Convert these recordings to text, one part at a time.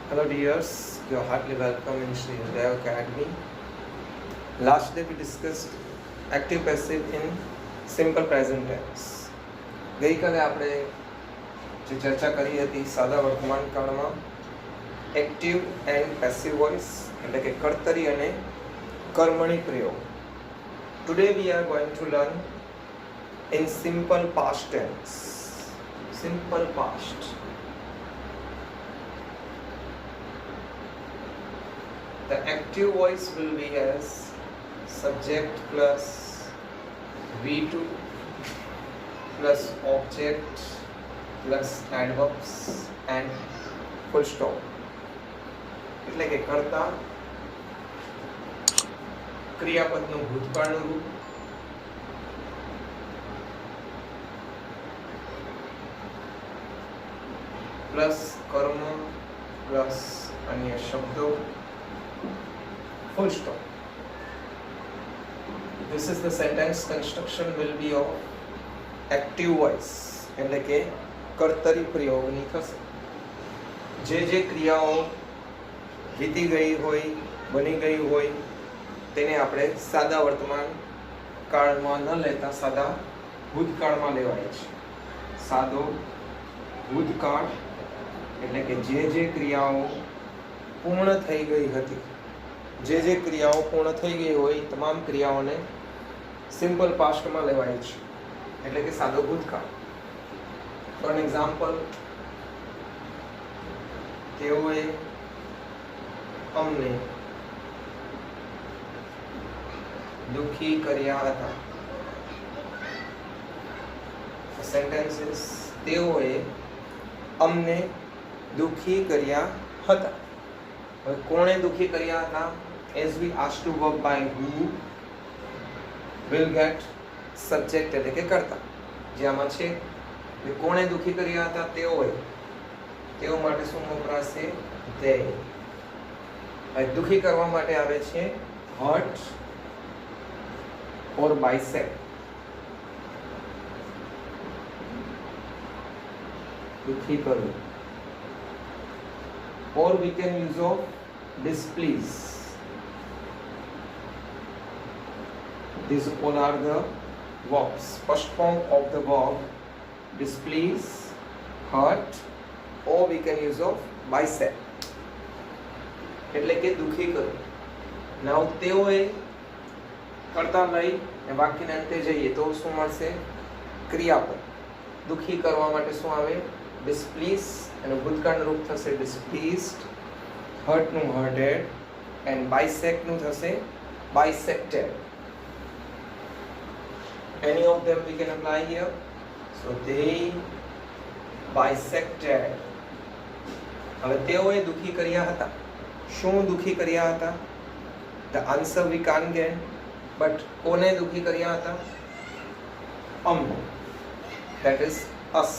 Hello dears, you're heartily welcome in Sri Hriday Academy. Last day we discussed active passive in simple present tense. ગઈકાલે આપણે જે ચર્ચા કરી હતી સાદા વર્તમાન કાળમાં એક્ટિવ એન્ડ પેસિવ વોઇસ એટલે કે કર્તરી અને કર્મણી પ્રયોગ. Today we are going to learn in simple past tense. Simple past. The active voice will be as subject plus V2 plus object plus adverbs and full stop. એટલે કે કર્તા ક્રિયાપદનું ભૂતકાળનું રૂપ plus કર્મ plus અન્ય શબ્દો full stop. This is the sentence construction will be of active voice એટલે કે કર્તરી પ્રયોગની થશે. જે ક્રિયાઓ વીતી ગઈ હોય બની ગઈ હોય તેને આપણે સાદા વર્તમાન કાળમાં ન લેતા સાદા ભૂતકાળમાં લેવાય છે. સાદો ભૂતકાળ એટલે કે જે ક્રિયાઓ પૂર્ણ થઈ ગઈ હતી, જે ક્રિયાઓ પૂર્ણ થઈ ગઈ હોય તમામ ક્રિયાઓને સિમ્પલ પાસ્ટમાં લેવાય છે એટલે કે સાદો ભૂતકાળ. ફોર એન એક્ઝામ્પલ, તેઓએ અમને દુખી કર્યા હતા. સેન્ટેન્સ ઇઝ તેઓએ અમને દુખી કર્યા હતા. હવે કોણે દુખી કર્યા હતા? as we asked to verb by who will get subject એટલે કે કર્તા. જે આમાં છે કે કોણે દુખી કર્યા હતા? તેઓએ. તેઓ માટે શું વપરાશે? they. હવે દુખી કરવા માટે આવે છે hurt or bisect. દુખી કરવું. or we can use of displease. These all are the verbs. First form of the verb displease, hurt, or we can use of bisect. એટલે કે દુખી કરવું. now તેઓએ કરતા લઈ વાક્યના અંતે જઈએ તો શું મળશે? ક્રિયાપદ. દુખી કરવા માટે શું આવે? displease. એનું ભૂતકાળનું રૂપ થશે displeased, hurt નું hurted and bisect નું થશે bisected. Any of them we can apply here. So they bisected. હવે તેઓએ દુખી કર્યા હતા. શું દુખી કર્યા હતા? The answer we can't get, but કોને દુખી કર્યા હતા? અમને. That is us.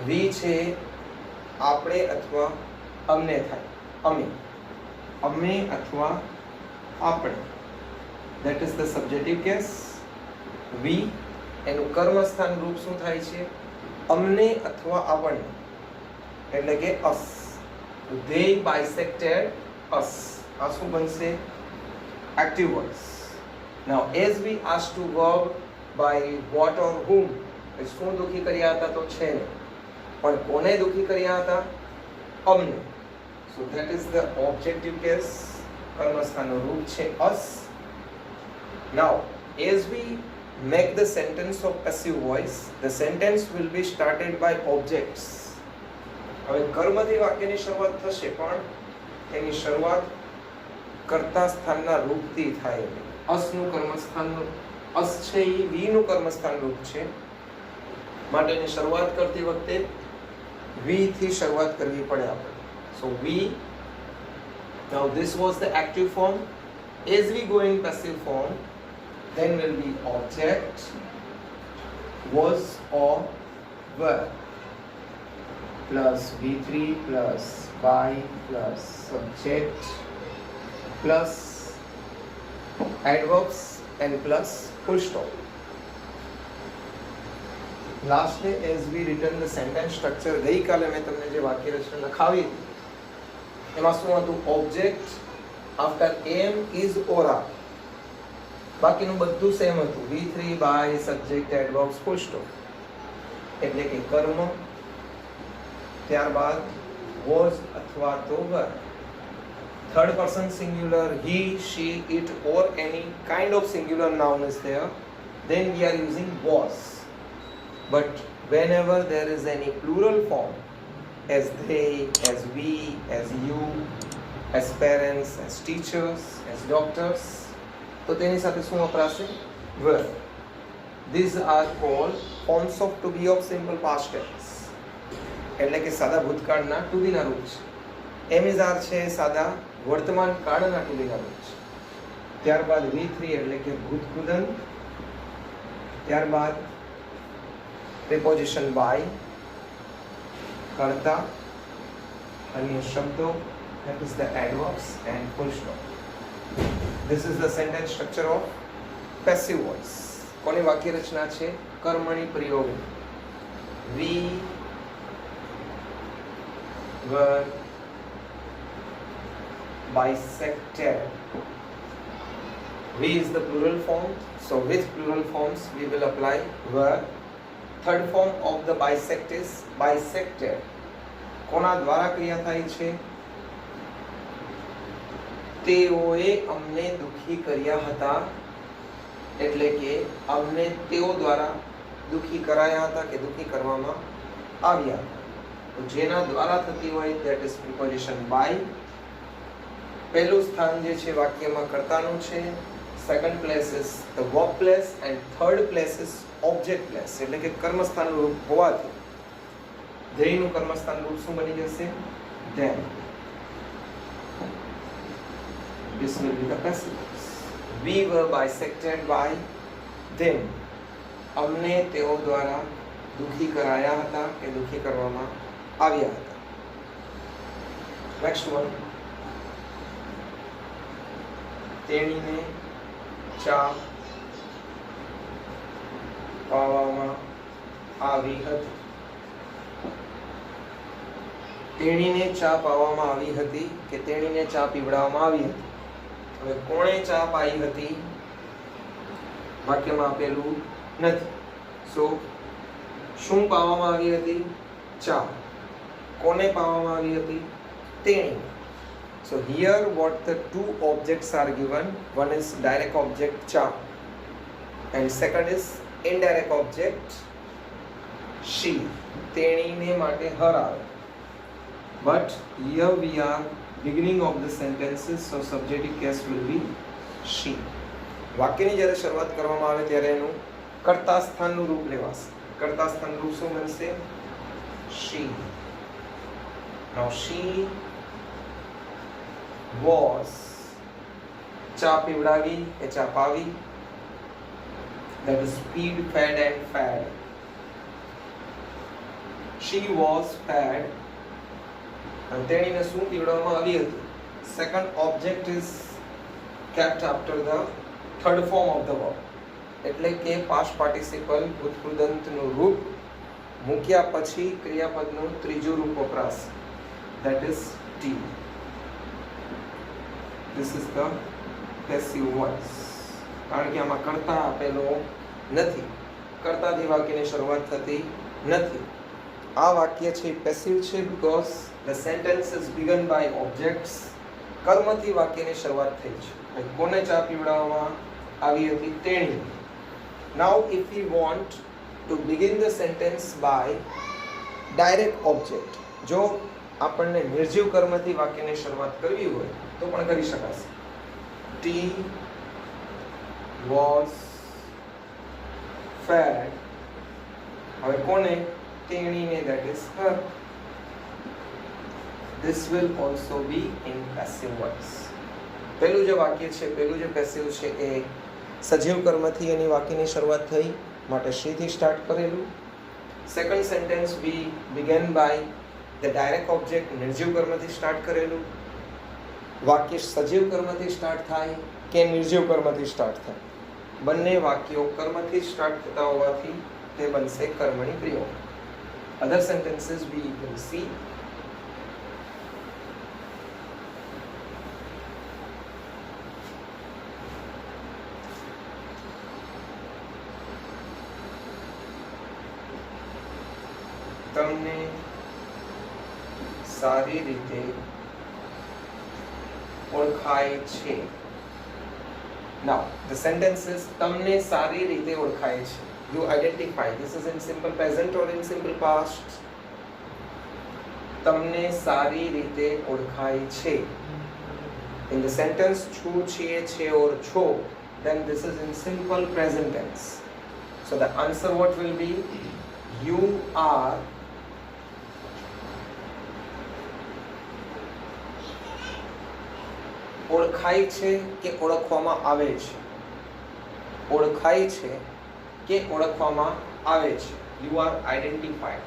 We છે આપણે અથવા અમને થાય. અમે અથવા આપણે. That is the subjective case. We એનું કર્મસ્થાન રૂપ શું થાય છે? અમને અથવા આપણને એટલે કે us. They bisected us. આ શું બનશે? active voice. Now as we asked to verb by what or whom, શું દુખી કર્યા હતા? તો છે ને, પણ કોને દુખી કર્યા હતા? અમને. So that is the objective case. કર્મસ્થાનનું રૂપ છે us. Now as we make the sentence of passive voice, the sentence will be started by objects. હવે કર્મથી વાક્યની શરૂઆત થશે પણ તેની શરૂઆત કર્તા સ્થાનના રૂપથી થાય. અસનું કર્મસ્થાનનું અસ છે એ વી નું કર્મસ્થાન રૂપ છે માટે એની શરૂઆત કરતી વખતે વી થી શરૂઆત કરવી પડે આપણે. So we, now this was the active form. As we go in passive form, then will be object, was or were, plus V3 plus by plus subject plus adverbs and plus full stop. Last day as we written the sentence structure, ગઈકાલે મેં તમને જે વાક્ય રચના લખાવી એમાં શું હતું? Object after am is or are. બાકીનું બધું સેમ હતું. V3 by subject adverbs full stop. એટલે કે કર્મ, ત્યારબાદ વોઝ અથવા તો were. Third person singular, he, she, it or any kind of singular noun is there, then we are using was. But whenever there is any plural form, as they, as we, as you, as parents, as teachers, as doctors, તો તેની સાથે શું વપરાશે? were. These are called forms of to be of simple past tense. એટલે કે સાદા ભૂતકાળના to be ના રૂપ છે. એમ ઇઝ આર છે સાદા વર્તમાન કાળના to be ના રૂપ છે. ત્યારબાદ V3 એટલે કે ભૂતકૃદંત. ત્યારબાદ preposition by, કર્તા, અન્ય શબ્દો, that is the adverbs and full stop. This is the sentence structure of passive voice. કોની વાક્ય રચના છે? કર્મણી પ્રયોગ. We were bisected. We is the plural form, so with plural forms we will apply were. Third form of the bisect is bisected. કોના દ્વારા ક્રિયા થાય છે? તેઓએ અમને દુખી કર્યા હતા. એટલે કે અમને તેઓ દ્વારા દુખી કરાયા હતા કે દુખી કરવામાં આવ્યા હતા. તો જેના દ્વારા થતી હોય that is preposition by. પહેલું સ્થાન જે છે વાક્યમાં કર્તાનું છે. Second place is the verb place and third place is object place. એટલે કે કર્મસ્થાન રૂપ હોવાથી ધ્યેયનું કર્મસ્થાન રૂપ શું બની જશે? them. This will be the passive voice. We were bisected by them. અમને તેઓ દ્વારા દુખી કરાયા હતા કે દુખી કરવામાં આવ્યા હતા. Next one. તેણીને ચા પાવામાં આવી હતી. તેણીને ચા પાવામાં આવી હતી કે તેણીને ચા પીવડાવવામાં આવી હતી. હવે કોણે ચા પાઈ હતી? વાક્યમાં આપેલું નથી. સો શું પાવામાં આવી હતી? ચા. કોને પાવામાં આવી હતી? તેણી. So here what the two objects are given, one is direct object cha and second is indirect object she. તેણીને માટે her આવે. But here we are beginning of the sentences, so subjunctive case will be she. વાક્યની જ્યારે શરૂઆત કરવામાં આવે ત્યારે એનું કર્તા સ્થાનનું રૂપ લેવાશે. કર્તા સ્થાન રૂપ શું બનશે? she. Now she was ચા પીવડાવી કે ચા પાવી. That is feed, fed and fed. She was fed. અને તેણીને શું પીવડાવવામાં આવી હતી? Second object is kept after the third form of the verb. એટલે કે past participle ભૂતકૃદંતનું રૂપ મૂક્યા પછી ક્રિયાપદનું ત્રીજું રૂપ વપરાશે. That is T. This is the passive voice. કારણ કે આમાં કર્તા આપેલો નથી. કર્તાથી વાક્યની શરૂઆત થતી નથી. આ વાક્ય છે પેસિવ છે because the sentence is begun by objects. કર્મથી વાક્યની શરૂઆત થઈ છે. કોને ચા પીવડાવવામાં આવી હતી? તેણી. Now if we want to begin the sentence by direct object, જો આપણને નિર્જીવ કર્મથી વાક્યની શરૂઆત કરવી હોય તો પણ કરી શકાશે. T was fed. હવે કોને? તેણીને, that is her. This will also be in passive voice. પહેલું જે વાક્ય છે, પહેલું જે પેસિવ છે એ સજીવ કર્મથી એની વાક્યની શરૂઆત થઈ માટે she થી સ્ટાર્ટ કરેલું. Second sentence we began by the direct object નિર્જીવ કર્મથી સ્ટાર્ટ કરેલું. વાક્ય સજીવ કર્મથી સ્ટાર્ટ થાય કે નિર્જીવ કર્મથી સ્ટાર્ટ થાય? બંને વાક્યો કર્મથી સ્ટાર્ટ થતા હોવાથી તે બનશે કર્મણી પ્રયોગ. Other sentences we will see. સારી રીતે ઓળખાય છે. Now the sentence is તમને સારી રીતે ઓળખાય છે. You identify. This is in simple present or in simple past. તમને સારી રીતે ઓળખાય છે. In the sentence છું, છીએ, છે or છો, then this is in simple present tense. So the answer what will be? You are ઓળખાય છે કે ઓળખવામાં આવે છે. ઓળખાય છે કે ઓળખવામાં આવે છે. You are identified.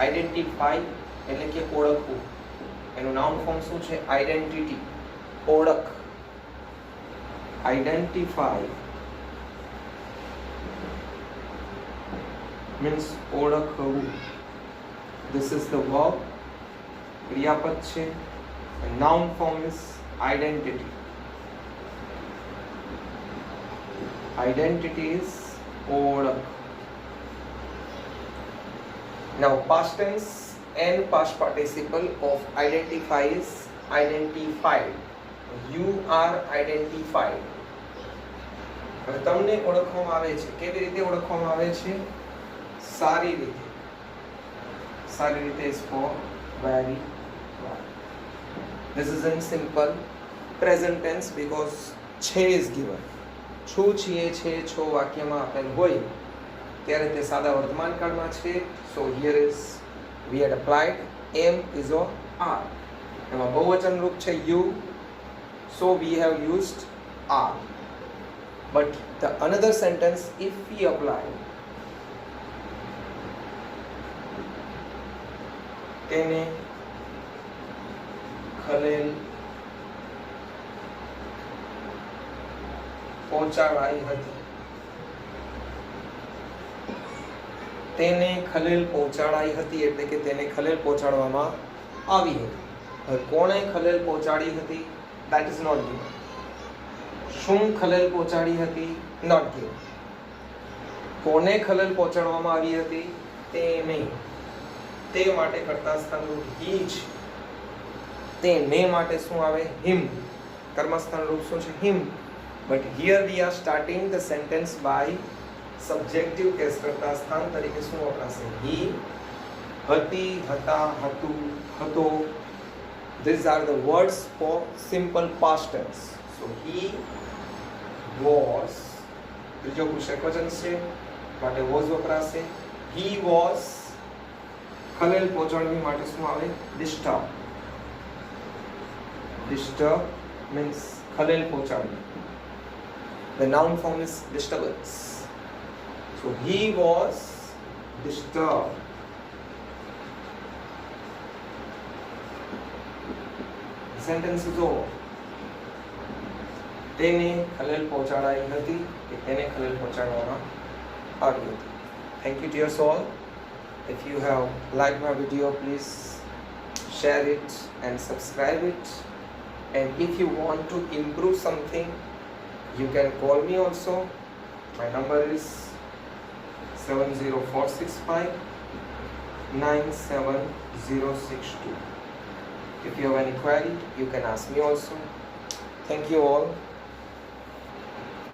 Identify એટલે કે ઓળખવું. એનું નાઉન ફોર્મ શું છે? આઈડેન્ટિટી. ઓળખ. Identify means ઓળખવું. This is the verb. ક્રિયાપદ છે. Noun form is identity. Identity is ઓળખ. Now past tense and past participle of identify is identified. You are identified. હવે તમને ઓળખવામાં આવે છે. કેવી રીતે ઓળખવામાં આવે છે? સારી રીતે. સારી રીતે is for very well. This is in simple present tense because છે is given. છું, છીએ, છે, છો વાક્યમાં આપેલ હોય ત્યારે તે સાદા વર્તમાન કાળમાં છે. So here is we had applied am is or are. એમાં બહુવચન રૂપ છે you, so we have used are. But the another sentence if we apply તેને ખલેલ પહોંચાડાઈ હતી. તેને ખલેલ પહોંચાડાઈ હતી એટલે કે તેને ખલેલ પહોંચાડવામાં આવી હતી. હવે કોણે ખલેલ પહોંચાડી હતી? That is not given. શું ખલેલ પહોંચાડી હતી? Not given. કોને ખલેલ પહોંચાડવામાં આવી હતી? તેને. તે માટે કર્તા સ્થાન રૂપ he છે. તેને માટે શું આવે? him. કર્મસ્થાન રૂપ શું છે? him. But here we are starting the sentence by subjective case. કર્તા સ્થાન તરીકે શું વપરાશે? he, હતી, હતા, હતું, હતો. These are the words for simple past tense. So he was, ત્રીજો પુરુષ એકવચન છે માટે was વપરાશે. He was ખલેલ પહોંચાડવી માટે શું આવે? disturb. Disturb means ખલેલ પહોંચાડવી. The noun form is disturbance. So he was disturbed. The sentence is over. તેને ખલેલ પહોંચાડાઈ હતી કે તેને ખલેલ પહોંચાડવામાં આવી હતી. Thank you dear all. If you have liked my video, please share it and subscribe it. And if you want to improve something, you can call me also. My number is 70465 97062. If you have any query, you can ask me also. Thank you all.